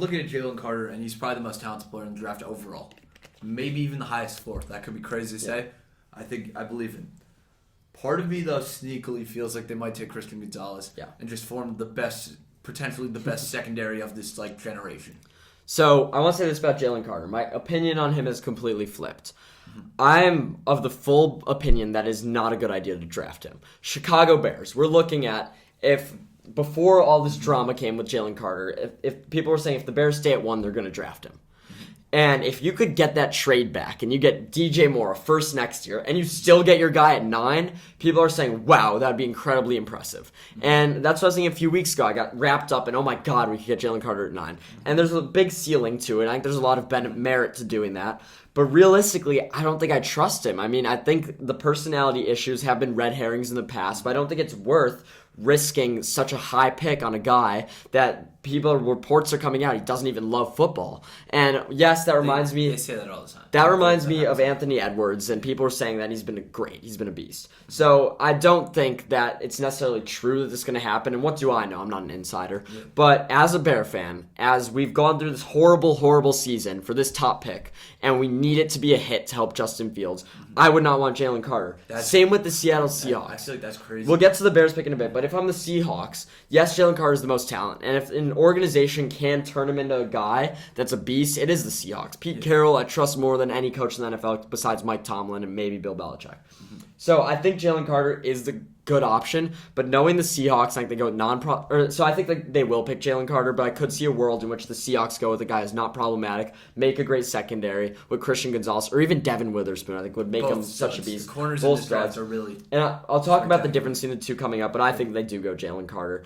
looking at Jalen Carter, and he's probably the most talented player in the draft overall. Maybe even the highest floor. That could be crazy to say. I believe him. Part of me, though, sneakily feels like they might take Christian Gonzalez and just form potentially the best secondary of this generation. So I want to say this about Jalen Carter. My opinion on him is completely flipped. I'm of the full opinion that is not a good idea to draft him. Chicago Bears, we're looking at if before all this drama came with Jalen Carter, if people were saying if the Bears stay at 1, they're going to draft him. And if you could get that trade back and you get DJ Moore first next year and you still get your guy at 9, people are saying, wow, that would be incredibly impressive. And that's what I was thinking a few weeks ago. I got wrapped up in, oh my God, we could get Jalen Carter at 9. And there's a big ceiling to it. I think there's a lot of merit to doing that. But realistically, I don't think I trust him. I mean, I think the personality issues have been red herrings in the past, but I don't think it's worth risking such a high pick on a guy that reports are coming out he doesn't even love football. And yes, that reminds me. They say that all the time. That reminds me of Anthony Edwards, and people are saying that he's been great. He's been a beast. So I don't think that it's necessarily true that this is going to happen. And what do I know? I'm not an insider. Yeah. But as a Bear fan, as we've gone through this horrible, horrible season for this top pick, and we need it to be a hit to help Justin Fields, I would not want Jalen Carter. Same with the Seattle Seahawks. I feel like that's crazy. We'll get to the Bears pick in a bit, but if I'm the Seahawks, yes, Jalen Carter is the most talent. And if an organization can turn him into a guy that's a beast, it is the Seahawks. Pete Carroll, I trust more than any coach in the NFL besides Mike Tomlin and maybe Bill Belichick. So I think Jalen Carter is the good option, but knowing the Seahawks, I think they go so I think that they will pick Jalen Carter, but I could see a world in which the Seahawks go with a guy who's not problematic, make a great secondary with Christian Gonzalez, or even Devin Witherspoon, I think would make him such a beast. The corners in this draft are really... And I'll talk about the difference between the two coming up, but I think they do go Jalen Carter.